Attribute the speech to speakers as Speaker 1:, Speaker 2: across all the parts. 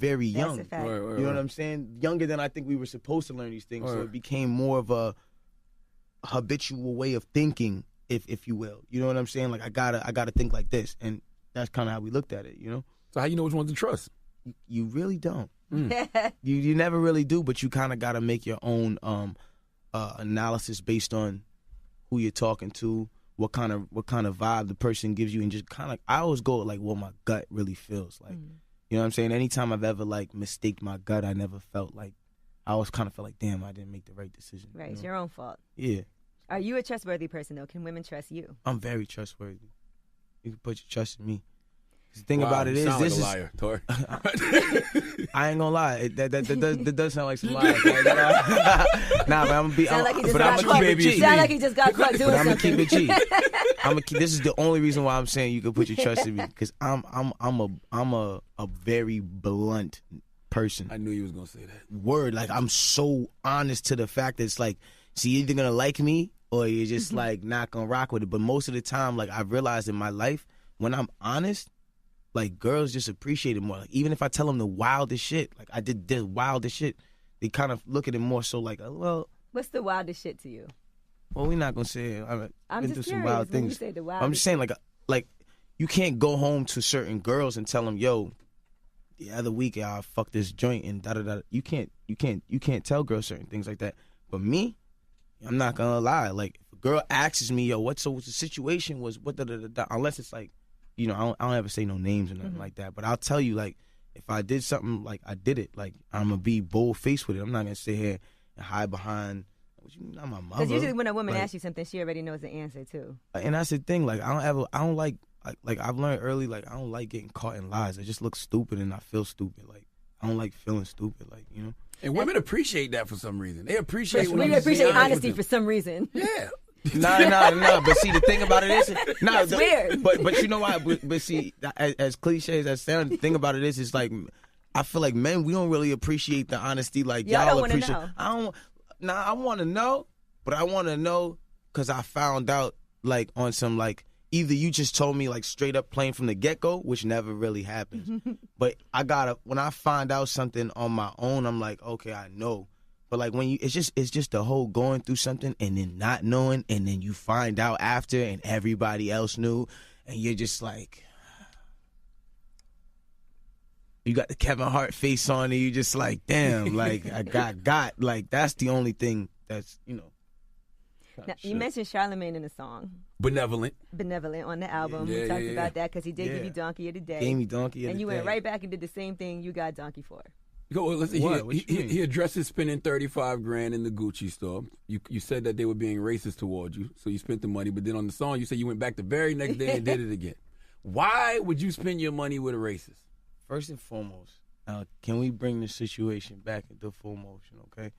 Speaker 1: very young.
Speaker 2: That's a fact.
Speaker 1: You know what I'm saying? Younger than I think we were supposed to learn these things. So it became more of a habitual way of thinking, if you will. You know what I'm saying? Like I gotta think like this, and that's kind of how we looked at it. You know.
Speaker 3: So how you know which ones to trust?
Speaker 1: You really don't. You never really do, but you kind of got to make your own analysis based on who you're talking to, what kind of vibe the person gives you, and just kind of I always go like what my gut really feels like. You know what I'm saying? Anytime I've ever like mistaked my gut, I never felt like I always kind of felt like, damn, I didn't make the right decision.
Speaker 2: Right,
Speaker 1: you
Speaker 2: it's
Speaker 1: know?
Speaker 2: your own fault.
Speaker 1: Yeah.
Speaker 2: Are you a trustworthy person though? Can women trust you?
Speaker 1: I'm very trustworthy. You can put your trust in me. The thing about it is, this
Speaker 3: like a liar, Tor.
Speaker 1: I ain't gonna lie. That does sound like some lies. Nah, but I'm gonna be.
Speaker 2: Sound like he just
Speaker 1: but
Speaker 2: got
Speaker 1: I'm
Speaker 2: caught.
Speaker 1: gonna keep it G.
Speaker 2: Sound like he just got caught doing
Speaker 1: But I'm gonna
Speaker 2: something.
Speaker 1: keep it G. This is the only reason why I'm saying you can put your trust in me, because I'm a very blunt person.
Speaker 3: I knew you was gonna say that.
Speaker 1: Word, like I'm so honest to the fact that it's like, so you're either gonna like me or you're just like not gonna rock with it. But most of the time, like I've realized in my life, when I'm honest, like girls just appreciate it more. Like even if I tell them the wildest shit, like I did the wildest shit, they kind of look at it more so like, oh, well.
Speaker 2: What's the wildest shit to you?
Speaker 1: Well, we're not gonna say it.
Speaker 2: I'm
Speaker 1: been
Speaker 2: just
Speaker 1: through some
Speaker 2: curious
Speaker 1: wild
Speaker 2: when
Speaker 1: things.
Speaker 2: you say the
Speaker 1: I'm just saying, like you can't go home to certain girls and tell them, yo, the other week I fucked this joint and da da da. You can't tell girls certain things like that. But me, I'm not gonna lie. Like if a girl asks me, yo, what's the situation was, what da da da, unless it's like, you know, I don't ever say no names or nothing like that. But I'll tell you, like, if I did something, like I did it, like I'm gonna be bold faced with it. I'm not gonna sit here and hide behind. Not my mother.
Speaker 2: Because usually when a woman asks you something, she already knows the answer too.
Speaker 1: And that's the thing. Like I don't like I've learned early. Like I don't like getting caught in lies. I just look stupid and I feel stupid. Like I don't like feeling stupid. Like, you know.
Speaker 3: And women appreciate that for some reason. They appreciate when
Speaker 2: we
Speaker 3: you
Speaker 2: appreciate honesty for some reason.
Speaker 3: Yeah.
Speaker 1: No. But see, the thing about it is,
Speaker 2: That's weird.
Speaker 1: But you know why? But see, as cliche as that sounds, the thing about it is, it's like I feel like men, we don't really appreciate the honesty. Like y'all appreciate. I want to know, but I want to know because I found out like on some like either you just told me like straight up plain from the get go, which never really happens. But when I find out something on my own, I'm like, okay, I know. But like when it's just the whole going through something and then not knowing, and then you find out after and everybody else knew, and you're just like, you got the Kevin Hart face on, and you just like, damn, like I got like that's the only thing that's, you know.
Speaker 2: Now, you mentioned Charlamagne in the song.
Speaker 3: Benevolent
Speaker 2: on the album. We talked about that because he did give you Donkey of the Day.
Speaker 1: Gave me Donkey of the Day.
Speaker 2: And you went right back and did the same thing you got Donkey for.
Speaker 3: Well, listen, he addresses spending $35,000 in the Gucci store. You said that they were being racist towards you, so you spent the money. But then on the song, you said you went back the very next day and did it again. Why would you spend your money with a racist?
Speaker 1: First and foremost, can we bring the situation back into full motion, okay?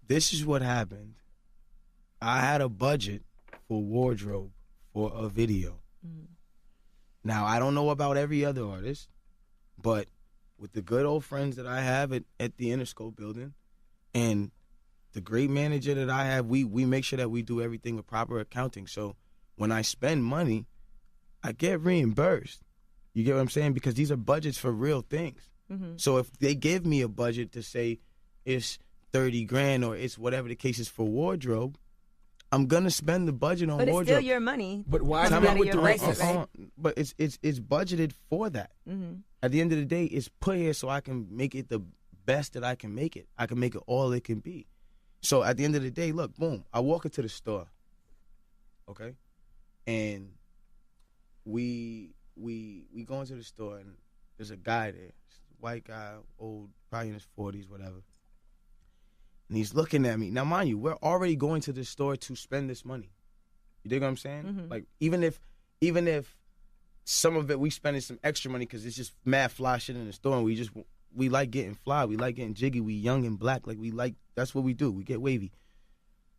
Speaker 1: This is what happened. I had a budget for wardrobe for a video. Now, I don't know about every other artist, but with the good old friends that I have at the Interscope building and the great manager that I have, we make sure that we do everything with proper accounting. So when I spend money, I get reimbursed. You get what I'm saying? Because these are budgets for real things. So if they give me a budget to say it's $30,000 or it's whatever the case is for wardrobe, I'm gonna spend the budget on wardrobe.
Speaker 2: But it's still your money.
Speaker 3: But why not with the racist?
Speaker 2: Right?
Speaker 1: But it's budgeted for that. At the end of the day, it's put here so I can make it the best that I can make it. I can make it all it can be. So at the end of the day, look, boom, I walk into the store, okay, and we go into the store and there's a guy there, white guy, old, probably in his 40s, whatever. And he's looking at me. Now, mind you, we're already going to this store to spend this money. You dig what I'm saying? Like, even if some of it we spending some extra money because it's just mad fly shit in the store, and we like getting fly, we like getting jiggy, we young and black, like that's what we do. We get wavy.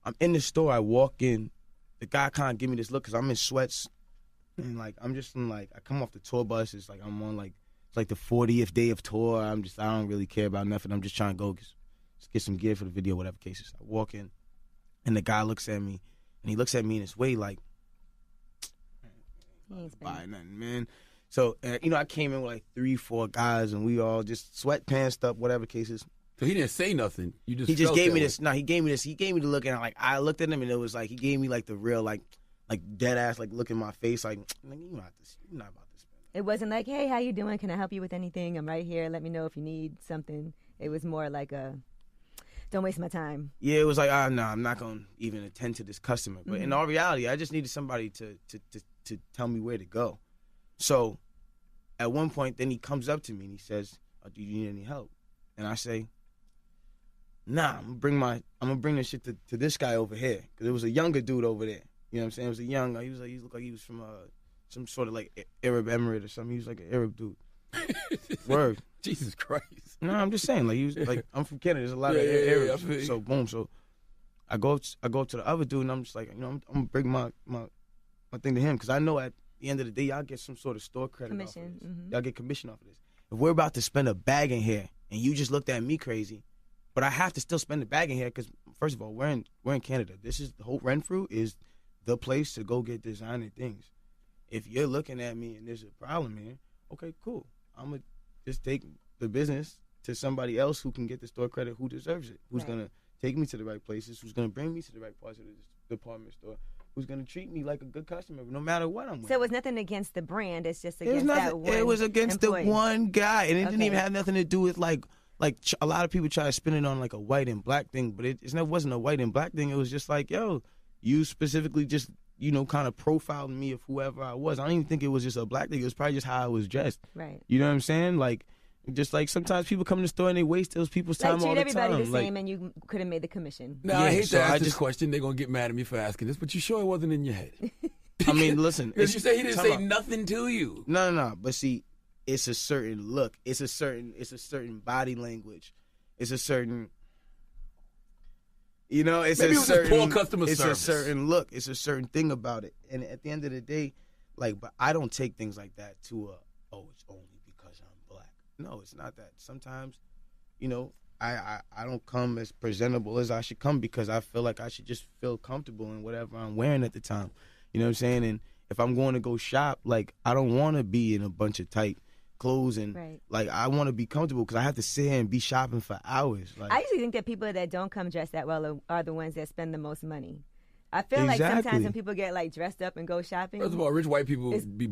Speaker 1: I'm in the store. I walk in. The guy kind of give me this look because I'm in sweats, and like I'm just in like I come off the tour bus. It's like I'm on like it's like the 40th day of tour. I don't really care about nothing. I'm just trying to go get some gear for the video, whatever cases. I walk in, and the guy looks at me, and he looks at me in his way like, buy nothing, man. So, I came in with like 3-4 guys, and we all just sweatpants up, whatever cases.
Speaker 3: So he didn't say nothing. He
Speaker 1: just gave me this. No, he gave me this. He gave me the look, and I looked at him, and it was like he gave me like the real like dead ass like look in my face, like you're not about to spend.
Speaker 2: It wasn't like, hey, how you doing? Can I help you with anything? I'm right here. Let me know if you need something. It was more like don't waste my time.
Speaker 1: Yeah, it was like, no, I'm not gonna even attend to this customer. But in all reality, I just needed somebody to tell me where to go. So at one point, then he comes up to me and he says, do you need any help? And I say, nah, I'm gonna bring this shit to this guy over here, because it was a younger dude over there. You know what I'm saying? It was he looked like he was from some sort of like Arab Emirate or something. He was like an Arab dude. Word.
Speaker 3: Jesus Christ.
Speaker 1: No, I'm just saying, like he was like, I'm from Canada. There's a lot of Arabs. Yeah, so boom. So I go to the other dude, and I'm just like, I'm gonna bring my thing to him, because I know at the end of the day, y'all get some sort of store credit
Speaker 2: commission.
Speaker 1: Off of this.
Speaker 2: Mm-hmm.
Speaker 1: Y'all get commission off of this. If we're about to spend a bag in here, and you just looked at me crazy, but I have to still spend the bag in here, because first of all, we're in Canada. This is the whole Renfrew is the place to go get designer things. If you're looking at me and there's a problem here, okay, cool. I'm gonna just take the business to somebody else who can get the store credit, who deserves it, who's gonna take me to the right places, who's gonna bring me to the right parts of the department store, who's gonna treat me like a good customer, no matter what I'm with.
Speaker 2: So it was nothing against the brand. It's just against that one.
Speaker 1: It was against
Speaker 2: employee.
Speaker 1: the one guy, and it didn't even have nothing to do with like a lot of people try to spin it on like a white and black thing, but it wasn't a white and black thing. It was just like, yo, you specifically just kind of profiled me of whoever I was. I don't even think it was just a black thing. It was probably just how I was dressed.
Speaker 2: Right.
Speaker 1: You know what I'm saying? Like, just like sometimes people come in the store and they waste those people's time all the time.
Speaker 2: Treat everybody the same, and you could have made the commission.
Speaker 3: No, I hate to ask this question. They're going to get mad at me for asking this, but you sure it wasn't in your head?
Speaker 1: I mean, listen.
Speaker 3: Because you say he didn't say nothing to you.
Speaker 1: No. But see, it's a certain look. It's a certain body language. It's a certain... it's
Speaker 3: Maybe
Speaker 1: a certain
Speaker 3: poor customer service.
Speaker 1: It's a certain look. It's a certain thing about it. And at the end of the day, but I don't take things like that to it's only because I'm black. No, it's not that. Sometimes, I don't come as presentable as I should come, because I feel like I should just feel comfortable in whatever I'm wearing at the time. You know what I'm saying? And if I'm going to go shop, I don't want to be in a bunch of tight clothes, and I want to be comfortable, because I have to sit here and be shopping for hours.
Speaker 2: I usually think that people that don't come dressed that well are the ones that spend the most money. I feel like sometimes when people get dressed up and go shopping.
Speaker 3: First of all, rich white people be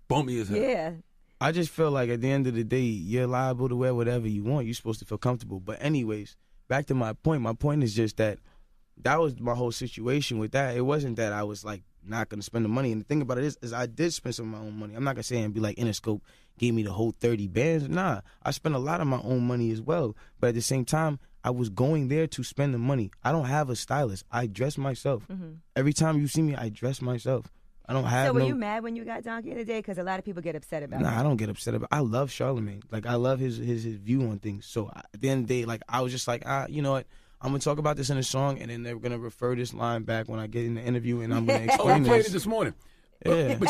Speaker 3: bummy as hell.
Speaker 2: Yeah.
Speaker 1: I just feel like at the end of the day, you're liable to wear whatever you want. You're supposed to feel comfortable. But anyways, back to my point. My point is just that was my whole situation with that. It wasn't that I was not going to spend the money. And the thing about it is I did spend some of my own money. I'm not going to say and be like Interscope gave me the whole 30 bands. Nah, I spent a lot of my own money as well. But at the same time, I was going there to spend the money. I don't have a stylist. I dress myself. Mm-hmm. Every time you see me, I dress myself. I don't have.
Speaker 2: So were you mad when you got Donkey the day? Because a lot of people get upset about it.
Speaker 1: Nah, I don't get upset about it. I love Charlamagne. I love his view on things. So at the end of the day, I was just like, you know what? I'm going to talk about this in a song, and then they're going to refer this line back when I get in the interview, and I'm going to explain
Speaker 3: I played it this morning.
Speaker 1: Yeah.
Speaker 3: But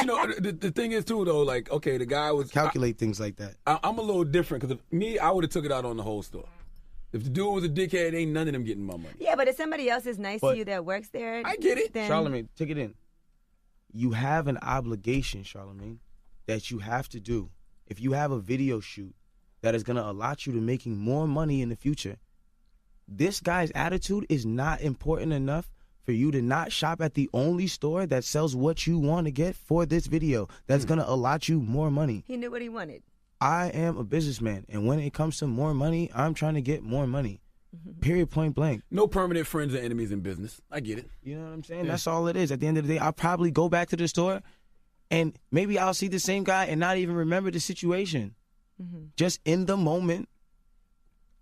Speaker 3: the thing is, too, though, okay, the guy was...
Speaker 1: Calculate things like that.
Speaker 3: I'm a little different, because I would have took it out on the whole store. If the dude was a dickhead, ain't none of them getting my money.
Speaker 2: Yeah, but if somebody else is nice to you that works there...
Speaker 3: I get it.
Speaker 2: Then...
Speaker 1: Charlamagne, take it in. You have an obligation, Charlamagne, that you have to do. If you have a video shoot that is going to allot you to making more money in the future, this guy's attitude is not important enough for you to not shop at the only store that sells what you want to get for this video that's going to allot you more money.
Speaker 2: He knew what he wanted.
Speaker 1: I am a businessman, and when it comes to more money, I'm trying to get more money. Period, point blank.
Speaker 3: No permanent friends or enemies in business. I get it.
Speaker 1: You know what I'm saying? Yeah. That's all it is. At the end of the day, I'll probably go back to the store, and maybe I'll see the same guy and not even remember the situation. Mm-hmm. Just in the moment,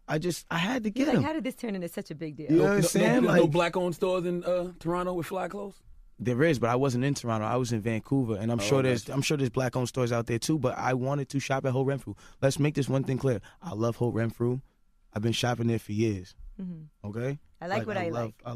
Speaker 1: I had to get him.
Speaker 2: How did this turn into such a big deal?
Speaker 1: You know what I'm saying?
Speaker 3: No black-owned stores in Toronto with fly clothes?
Speaker 1: There is, but I wasn't in Toronto. I was in Vancouver, and I'm sure there's black-owned stores out there too. But I wanted to shop at Holt Renfrew. Let's make this one thing clear. I love Holt Renfrew. I've been shopping there for years. Mm-hmm. Okay.
Speaker 2: I like what I like.
Speaker 1: I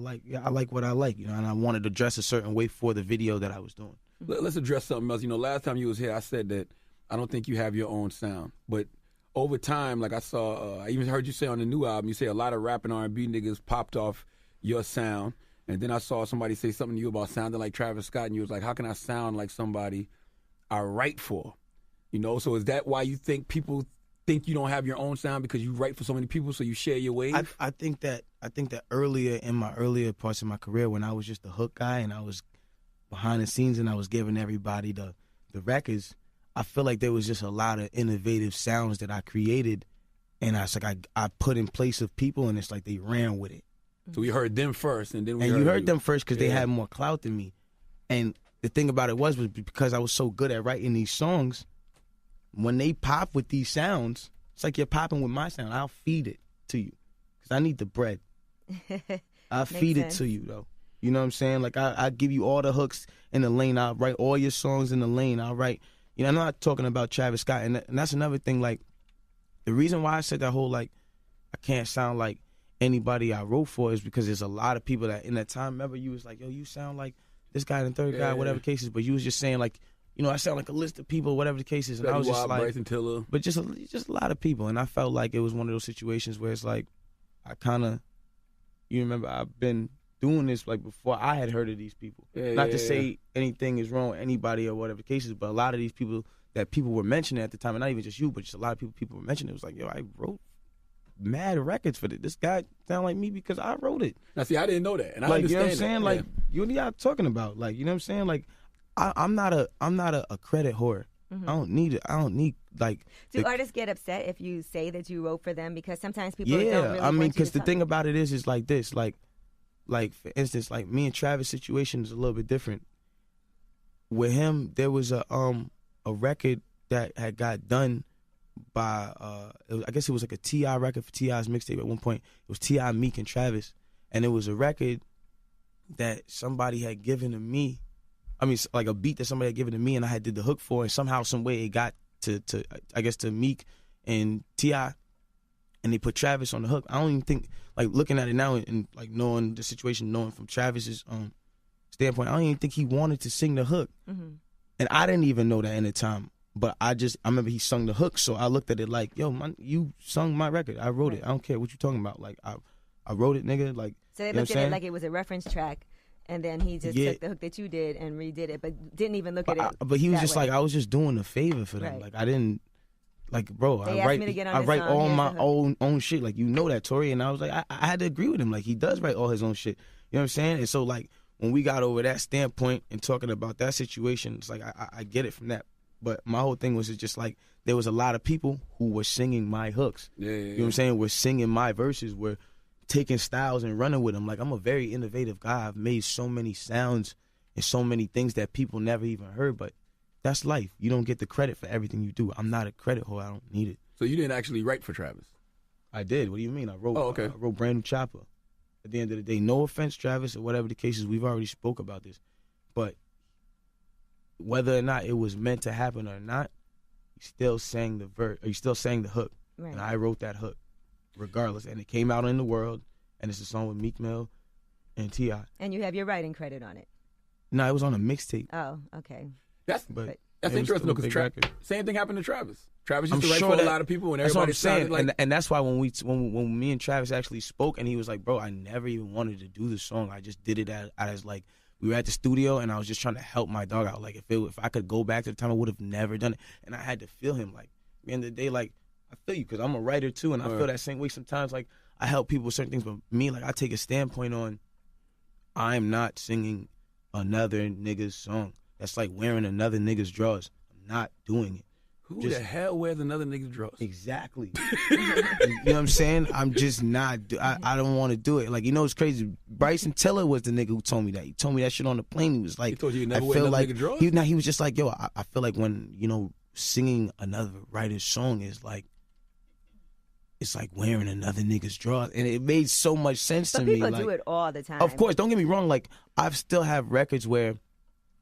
Speaker 1: like what I like. And I wanted to dress a certain way for the video that I was doing.
Speaker 3: Let's address something else. Last time you was here, I said that I don't think you have your own sound, but over time, I saw, I even heard you say on the new album, you say a lot of rap and R&B niggas popped off your sound. And then I saw somebody say something to you about sounding like Travis Scott, and you was like, how can I sound like somebody I write for? You know, so is that why you think people think you don't have your own sound because you write for so many people, so you share your wave?
Speaker 1: I think that earlier in my earlier parts of my career, when I was just the hook guy and I was behind the scenes and I was giving everybody the records, I feel like there was just a lot of innovative sounds that I created, and I put in place of people, and it's like they ran with it.
Speaker 3: So we heard them first, and then we
Speaker 1: heard them first because they had more clout than me. And the thing about it was because I was so good at writing these songs, when they pop with these sounds, it's like you're popping with my sound. I'll feed it to you because I need the bread. I'll feed it to you, though. You know what I'm saying? Like, I give you all the hooks in the lane. I'll write all your songs in the lane. I'll write, you know, I'm not talking about Travis Scott. And that's another thing, like, the reason why I said that whole, like, I can't sound like anybody I wrote for is because there's a lot of people that in that time, remember, you was like, yo, you sound like this guy and the third guy, whatever the case is, but you was just saying, like, you know, I sound like a list of people, whatever the case is. And I was just like,
Speaker 3: Bryson Tiller.
Speaker 1: But just a lot of people. And I felt like it was one of those situations where it's like, I kind of, you remember, I've been doing this like before I had heard of these people. Not to say anything is wrong with anybody or whatever the case is, but a lot of these people that people were mentioning at the time, and not even just you, but just a lot of people were mentioning, it was like, yo, I wrote mad records for this. This guy sound like me because I wrote it.
Speaker 3: Now, see, I didn't know that, and I
Speaker 1: like,
Speaker 3: understand.
Speaker 1: You know what I'm saying?
Speaker 3: That.
Speaker 1: Like, you and I'm talking about, like, you know what I'm saying? Like, I'm not a credit whore. I don't need it. I don't need, like.
Speaker 2: Do artists get upset if you say that you wrote for them? Because sometimes people don't really
Speaker 1: I mean, because the thing
Speaker 2: about
Speaker 1: about it is like this, like for instance, like me and Travis' situation is a little bit different. With him, there was a record that had got done by I guess it was like a T.I. record for T.I.'s mixtape at one point. It was T.I., Meek, and Travis, and it was a record that somebody had given to me. I mean, like a beat that somebody had given to me, and I had did the hook for, and somehow, some way, it got to I guess to Meek and T.I., and they put Travis on the hook. I don't even think, like, looking at it now and like knowing the situation, knowing from Travis's standpoint, I don't even think he wanted to sing the hook, and I didn't even know that in the time. But I remember he sung the hook, so I looked at it like, yo, man, you sung my record. I wrote it. I don't care what you talking about. Like, I wrote it, nigga. Like,
Speaker 2: so they looked at it like it was a reference track. And then he just took the hook that you did and redid it, but didn't even look at it.
Speaker 1: But he was just like, I was just doing a favor for them. Right. Like, I didn't, like, bro, I write all my own shit. Like, you know that, Tori. And I was like, I had to agree with him. Like, he does write all his own shit. You know what I'm saying? And so, like, when we got over that standpoint and talking about that situation, it's like, I get it from that. But my whole thing was just like, there was a lot of people who were singing my hooks. You know what I'm saying? We're singing my verses. We're taking styles and running with them. Like, I'm a very innovative guy. I've made so many sounds and so many things that people never even heard, but that's life. You don't get the credit for everything you do. I'm not a credit whore. I don't need it.
Speaker 3: So you didn't actually write for Travis?
Speaker 1: I did. What do you mean? I wrote.
Speaker 3: I
Speaker 1: wrote Brand New Chopper. At the end of the day, no offense, Travis, or whatever the case is, we've already spoke about this, but whether or not it was meant to happen or not, you still sang the verse, or you still sang the hook, and I wrote that hook. Regardless, and it came out in the world, and it's a song with Meek Mill and T.I.
Speaker 2: And you have your writing credit on it.
Speaker 1: No, it was on a mixtape.
Speaker 2: Oh, okay.
Speaker 3: That's interesting though, because same thing happened to Travis. Travis used to write for a lot of people, and everybody sounded like.
Speaker 1: And that's why when me and Travis actually spoke, and he was like, "Bro, I never even wanted to do the song. I just did it as like we were at the studio, and I was just trying to help my dog out. Like if I could go back to the time, I would have never done it. And I had to feel him. Like at the end of the day, like." I feel you because I'm a writer too, and I feel that same way sometimes. Like, I help people with certain things, but me, like, I take a standpoint on I'm not singing another nigga's song. That's like wearing another nigga's drawers. I'm not doing it.
Speaker 3: Who the hell wears another nigga's drawers?
Speaker 1: Exactly. You know what I'm saying? I'm just not, I don't want to do it. Like, you know, it's crazy. Bryson Tiller was the nigga who told me that. He told me that shit on the plane. He was like,
Speaker 3: he told you never wear another nigga's drawers?
Speaker 1: He was just like, yo, I feel like when, you know, singing another writer's song is like, it's like wearing another nigga's drawers. And it made so much sense to me.
Speaker 2: People
Speaker 1: like,
Speaker 2: do it all the time.
Speaker 1: Of course, don't get me wrong. Like, I still have records where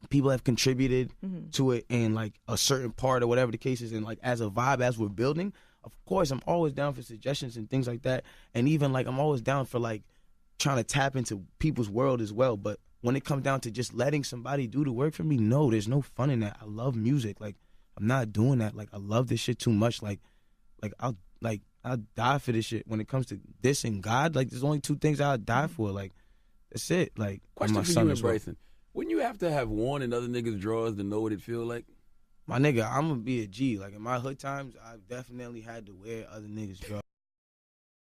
Speaker 1: people have contributed to it in like a certain part or whatever the case is. And like as a vibe, as we're building, of course, I'm always down for suggestions and things like that. And even like I'm always down for like trying to tap into people's world as well. But when it comes down to just letting somebody do the work for me, no, there's no fun in that. I love music. Like, I'm not doing that. Like, I love this shit too much. Like I'll die for this shit. When it comes to this and God, like, there's only two things I'll die for. Like, that's it. Like,
Speaker 3: question for you and Bryson: wouldn't you have to have worn another nigga's drawers to know what it feel like?
Speaker 1: My nigga, I'm gonna be a G. Like in my hood times, I've definitely had to wear other niggas' drugs.